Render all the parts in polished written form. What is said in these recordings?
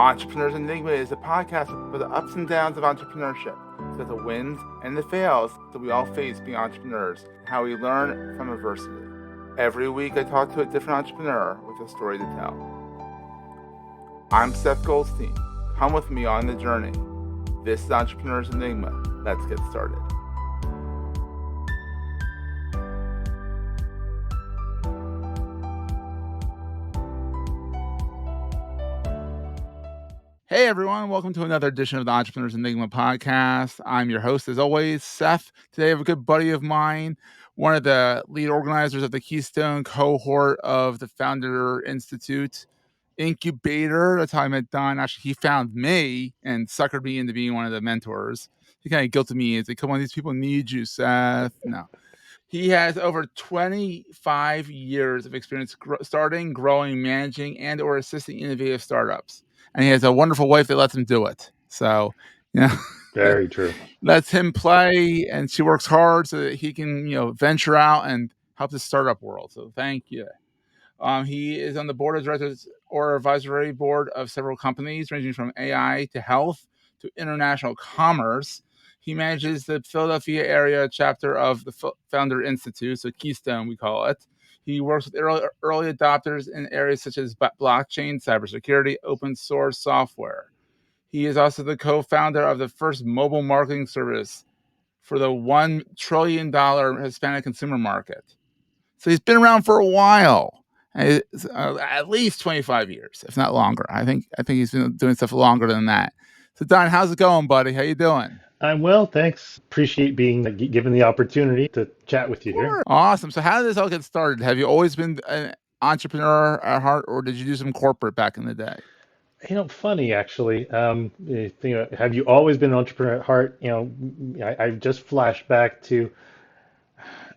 Entrepreneurs Enigma is a podcast for the ups and downs of entrepreneurship, so the wins and the fails that we all face being entrepreneurs, and how we learn from adversity. Every week I talk to a different entrepreneur with a story to tell. I'm Seth Goldstein. Come with me on the journey. This is Entrepreneurs Enigma. Let's get started. Hey everyone, welcome to another edition of the Entrepreneurs Enigma podcast. I'm your host as always, Seth. Today I have a good buddy of mine, one of the lead organizers of the Keystone cohort of the Founder Institute Incubator. That's how I met Don. Actually, he found me and suckered me into being one of the mentors. He kind of guilted me. He's like, come on, these people need you, Seth. No. He has over 25 years of experience starting, growing, managing, and or assisting innovative startups. And he has a wonderful wife that lets him do it. So, very true. Lets him play, and she works hard so that he can, venture out and help the startup world. So thank you. He is on the board of directors or advisory board of several companies, ranging from AI to health to international commerce. He manages the Philadelphia area chapter of the Founder Institute, so Keystone we call it. He works with early adopters in areas such as blockchain, cybersecurity, open source software. He is also the co-founder of the first mobile marketing service for the $1 trillion Hispanic consumer market. So he's been around for a while, at least 25 years, if not longer. I think he's been doing stuff longer than that. So Don, how's it going, buddy? How you doing? I'm well, thanks. Appreciate being given the opportunity to chat with you here. Awesome. So how did this all get started? Have you always been an entrepreneur at heart, or did you do some corporate back in the day? Funny actually. Have you always been an entrepreneur at heart? I just flashed back to,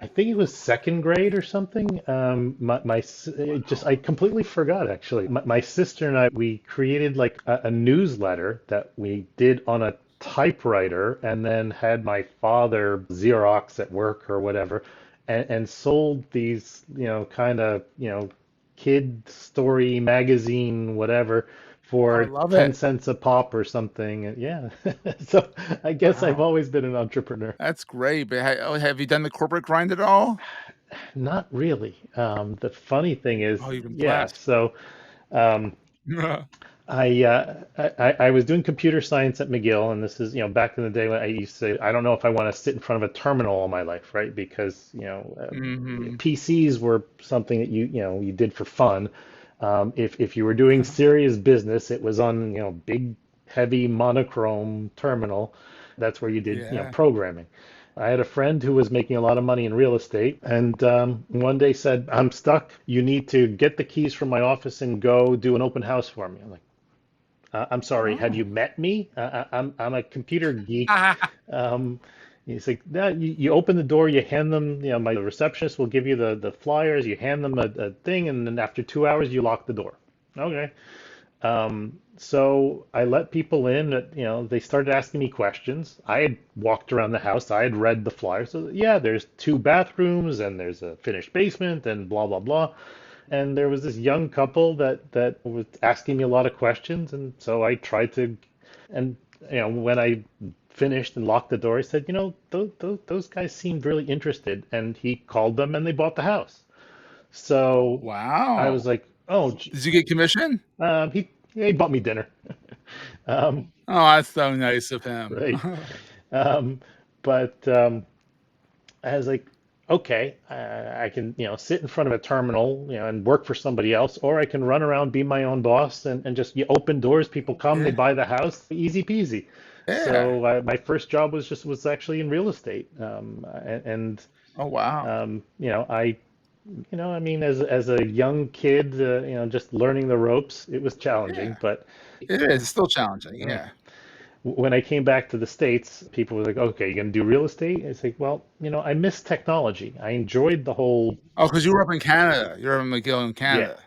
I think it was second grade or something. I completely forgot actually. My sister and I, we created like a newsletter that we did on a typewriter and then had my father Xerox at work or whatever and sold these, kind of, kid story magazine, whatever, for 10 cents a pop or something. And yeah. So I guess I've always been an entrepreneur. That's great. But have you done the corporate grind at all? Not really. The funny thing is, you've been yeah, blessed. so I was doing computer science at McGill, and this is, back in the day when I used to say, I don't know if I want to sit in front of a terminal all my life, right? Because, PCs were something that you did for fun. If you were doing serious business, it was on, big, heavy monochrome terminal. That's where you did, programming. I had a friend who was making a lot of money in real estate, and one day said, I'm stuck. You need to get the keys from my office and go do an open house for me. I'm like, I'm sorry, have you met me? I'm a computer geek. He's like, no, you open the door, you hand them, my receptionist will give you the flyers, you hand them a thing, and then after 2 hours, you lock the door. Okay. So I let people in, they started asking me questions. I had walked around the house, I had read the flyer. So yeah, there's 2 bathrooms and there's a finished basement and blah, blah, blah. And there was this young couple that was asking me a lot of questions. And so I tried to, and when I finished and locked the door, I said, those guys seemed really interested. And he called them and they bought the house. So wow, I was like, oh, did you get commission? He bought me dinner. Oh, that's so nice of him. Right. But I was like, okay, I can, sit in front of a terminal, and work for somebody else, or I can run around, be my own boss, and just you open doors, people come, they buy the house, easy peasy. Yeah. So my first job was actually in real estate, and oh wow, as a young kid, just learning the ropes, it was challenging, but it is still challenging. Yeah. When I came back to the States, people were like, okay, you're going to do real estate? It's like, well, I miss technology. I enjoyed the whole. Oh, because you were up in Canada. You're in McGill in Canada.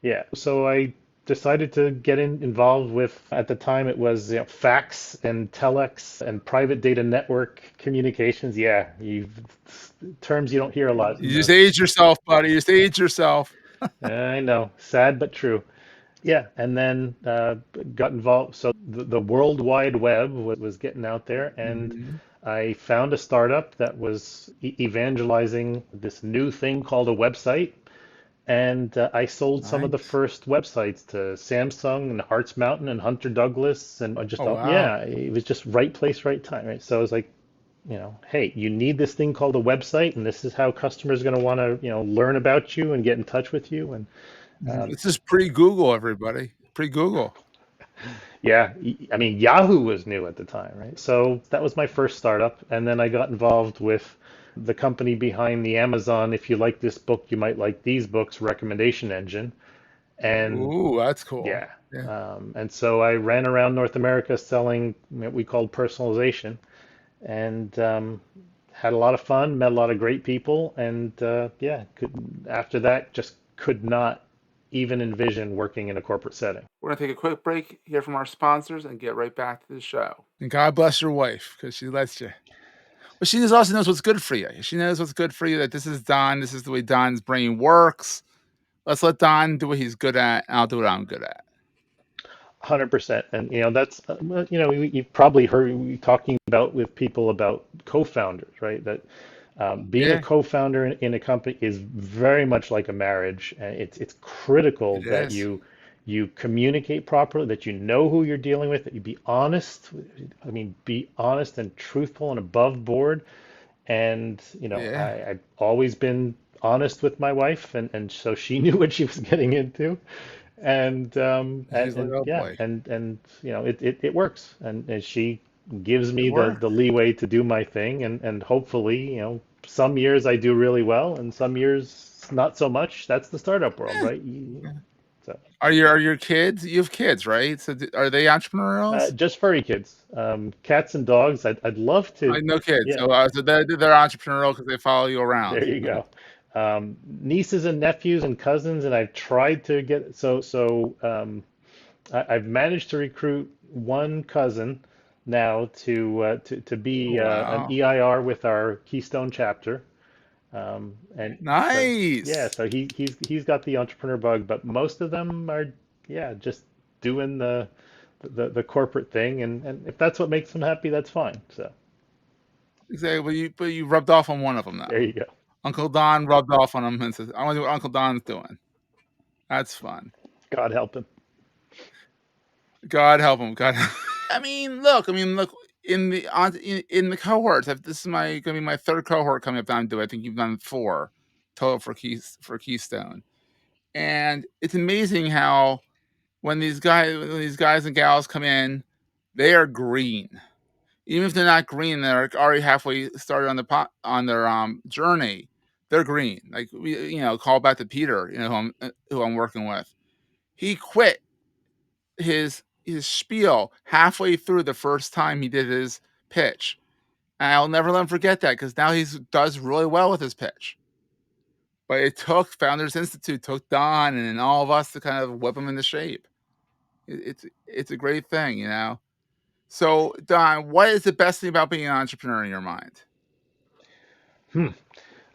Yeah. So I decided to get involved with, at the time, it was fax and telex and private data network communications. Yeah, terms you don't hear a lot. You just age yourself, buddy. You just age yourself. I know. Sad but true. Yeah, and then got involved. So the World Wide Web was getting out there, and Mhm. I found a startup that was evangelizing this new thing called a website. And I sold some of the Nice. first websites to Samsung and Hearts Mountain and Hunter Douglas, and I just Oh, thought, wow. yeah, it was just right place, right time, right? So I was like, hey, you need this thing called a website, and this is how customers are going to want to, learn about you and get in touch with you. And Mhm. This is pre-Google, everybody. Pre-Google. yeah, I mean, Yahoo was new at the time, right? So that was my first startup. And then I got involved with the company behind the Amazon, if you like this book, you might like these books recommendation engine. And Ooh, that's cool. yeah, Yeah. and so I ran around North America selling what we called personalization and had a lot of fun, met a lot of great people. And yeah, after that, just could not even envision working in a corporate setting. We're going to take a quick break, hear from our sponsors, and get right back to the show. And God bless your wife because she lets you. But she also knows what's good for you. She knows what's good for you, that this is Don. This is the way Don's brain works. Let's let Don do what he's good at, and I'll do what I'm good at. 100%. And that's well, you've probably heard me talking about with people about co-founders, right? That being a Yeah, co-founder in a company is very much like a marriage. And it's critical it that is. you communicate properly, that you know who you're dealing with, that you be honest. I mean, be honest and truthful and above board. And Yeah, I've always been honest with my wife, and so she knew what she was getting into. And she's like, oh yeah, boy, and it works, and she gives it me worked. the leeway to do my thing, and hopefully, some years I do really well, and some years not so much. That's the startup world, Yeah. right? Yeah. So Are your kids? You have kids, right? So are they entrepreneurials? just furry kids, cats and dogs. I'd love to, I no kids. yeah. So they're entrepreneurial because they follow you There around. you go. Nieces and nephews and cousins, and I've tried to get I've managed to recruit one cousin now to Oh be an wow, EIR with our Keystone chapter, and so yeah, nice. so he's got the entrepreneur bug, but most of them are yeah just doing the corporate thing, and if that's what makes them happy, that's fine. So Exactly. But you rubbed off on one of them there though. you go. Uncle Don rubbed off on him and says, "I want to do what Uncle Don's doing." That's fun. God help him. God help him. God. I mean, look. I mean, look. In the cohorts, this is gonna be my third cohort coming up. I'm doing. I think you've done four total for Keystone, and it's amazing how when these guys and gals come in, they are green. Even if they're not green, they're already halfway started on their journey. They're green. Like call back to Peter, who I'm working with. He quit his spiel halfway through the first time he did his pitch. And I'll never let him forget that because now he does really well with his pitch. But it took Founders Institute, took Don, and all of us to kind of whip him into shape. It's a great thing. So, Don, what is the best thing about being an entrepreneur in your mind? Hmm.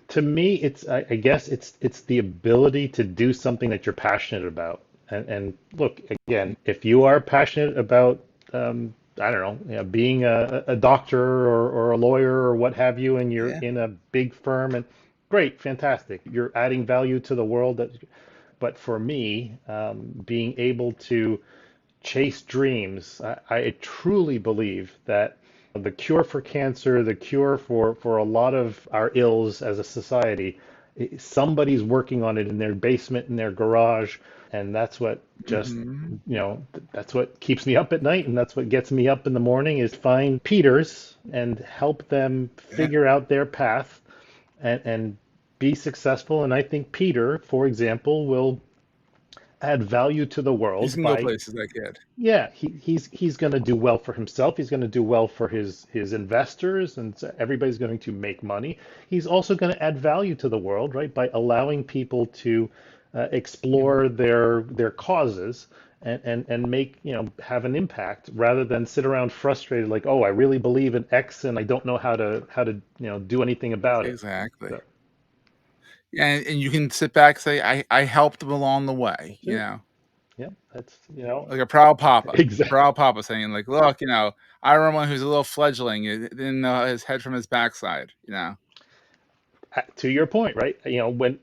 To me, I guess it's the ability to do something that you're passionate about. And look, again, if you are passionate about I don't know, being a doctor or a lawyer or what have you, and you're Yeah. in a big firm, and great, fantastic, you're adding value to the world. But for me, being able to chase dreams. I truly believe that the cure for cancer, the cure for a lot of our ills as a society, somebody's working on it in their basement, in their garage, and that's what just Mhm. that's what keeps me up at night, and that's what gets me up in the morning is find Peters and help them Yeah. figure out their path and be successful. And I think Peter, for example, will add value to the He's world can go by places, that kid. yeah, he's going to do well for himself. He's going to do well for his investors, and so everybody's going to make money. He's also going to add value to the world, right, by allowing people to Mhm. explore their causes and make have an impact rather than sit around frustrated like, oh, I really believe in X and I don't know how to do anything about it. Exactly. So And you can sit back and say, I helped them along the way, that's it. Yeah, that's like a proud papa. exactly. Proud papa saying like, look, I remember one who's a little fledgling, didn't know his head from his backside. To your point, right?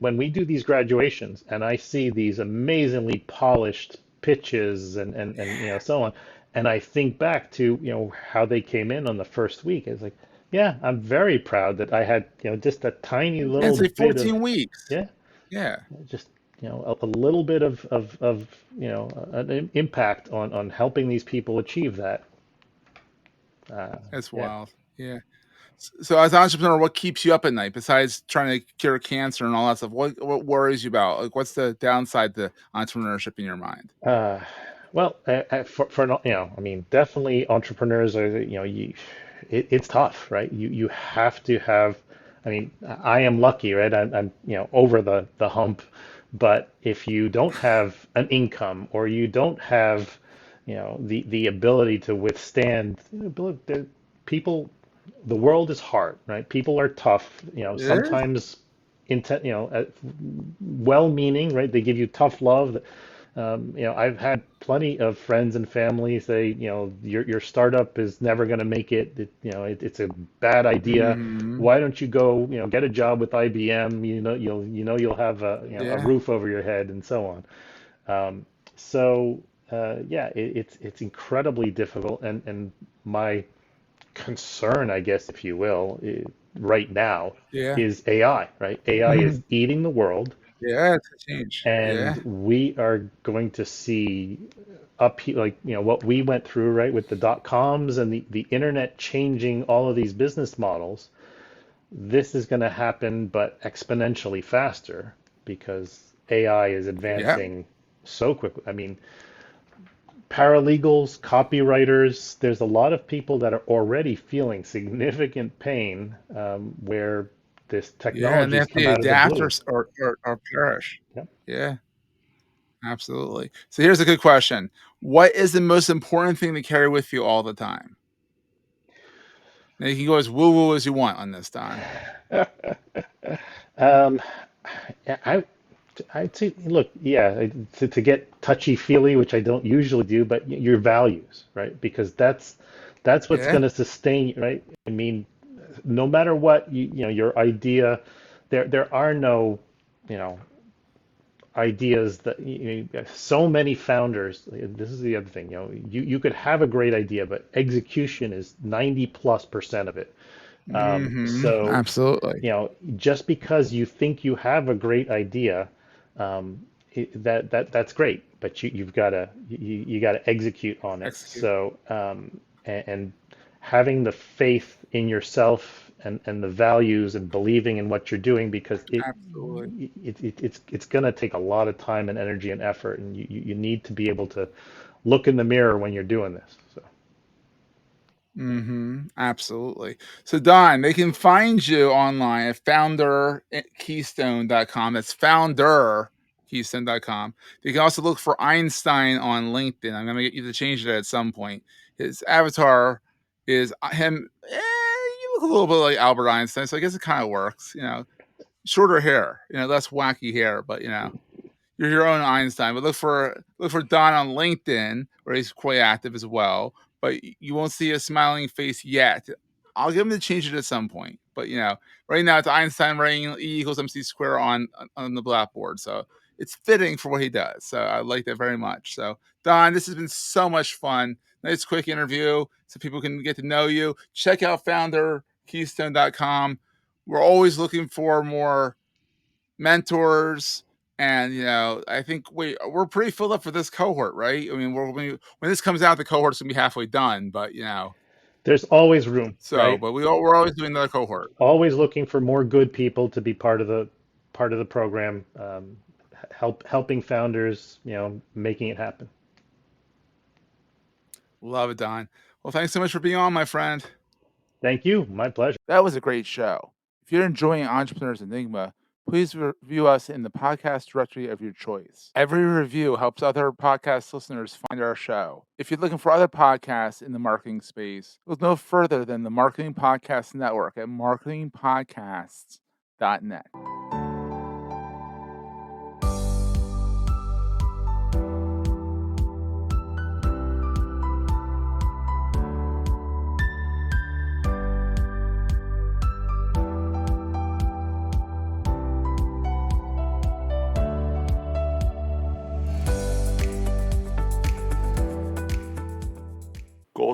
When we do these graduations and I see these amazingly polished pitches and so on, and I think back to how they came in on the first week, it's like, yeah, I'm very proud that I had just a tiny And little it's like bit of 14 weeks. yeah, Yeah, just a little bit of an impact on helping these people achieve that. that's Yeah. wild. Yeah. So as an entrepreneur, what keeps you up at night besides trying to cure cancer and all that stuff? What worries you about? Like, what's the downside to entrepreneurship in your mind? Uh, well, for I mean, definitely entrepreneurs are, it's tough, right? You have to have, I mean, I am lucky, right? I'm over the hump, but if you don't have an income or you don't have, the ability to withstand, people, the world is hard, right? People are tough, It is. sometimes intent, well-meaning, right? They give you tough love. I've had plenty of friends and family say, your startup is never going to make it. It's a bad idea. Hmm. Why don't you go, get a job with IBM? You'll have a Yeah. roof over your head and so on. So yeah, it's incredibly difficult, and my concern, I guess, if you will, right now Yeah. is AI, right? AI is eating the world, Yeah. It's a change. and Yeah. we are going to see like what we went through, right, with the dot coms and the internet changing all of these business models. This is going to happen, but exponentially faster because AI is Yeah. advancing so quickly. I mean, paralegals, copywriters, there's a lot of people that are already feeling significant pain where this Yeah. And they technology's have come to out of the adapt blue. or perish. Yep. Yeah. Absolutely. So here's a good question. What is the most important thing to carry with you all the time? Now you can go as woo woo as you want on this, Don. Um, I I'd say, look, yeah, to get touchy-feely, which I don't usually do, but your values, right? Because that's what's Yeah. going to sustain you, right? I mean, no matter what your idea, there are no, you know, ideas that so many founders. This is the other thing, you could have a great idea, but execution is 90+% of it. So, Absolutely. just because you think you have a great idea, that's great, but you've got to you got to execute on it. Execute. So, and having the faith in yourself and the values and believing in what you're doing, because Absolutely. it's going to take a lot of time and energy and effort, and you need to be able to look in the mirror when you're doing this. So. Absolutely. So Don, they can find you online at founderkeystone.com. That's founderkeystone.com. You can also look for Einstein on LinkedIn. I'm going to get you to change it at some point. His avatar is him. You look a little bit like Albert Einstein, so I guess it kind of works. Shorter hair, less wacky hair, but you're your own Einstein. But look for Don on LinkedIn, where he's quite active as well. But you won't see a smiling face yet. I'll give him to change it at some point. But right now it's Einstein writing E equals MC square on the blackboard. So it's fitting for what he does. So I like that very much. So Don, this has been so much fun. Nice quick interview so people can get to know you. Check out founderkeystone.com. We're always looking for more mentors, and I think we're pretty filled up for this cohort, right? I mean, when this comes out, the cohort's gonna be halfway done, but There's always room, so right? but we're always doing another cohort. Always looking for more good people to be part of the program, helping founders, making it happen. Love it, Don. Well, thanks so much for being on, my friend. Thank you. My pleasure. That was a great show. If you're enjoying Entrepreneurs Enigma, please review us in the podcast directory of your choice. Every review helps other podcast listeners find our show. If you're looking for other podcasts in the marketing space, look no further than the Marketing Podcast Network at marketingpodcasts.net.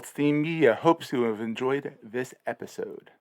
Theme Media hopes you have enjoyed this episode.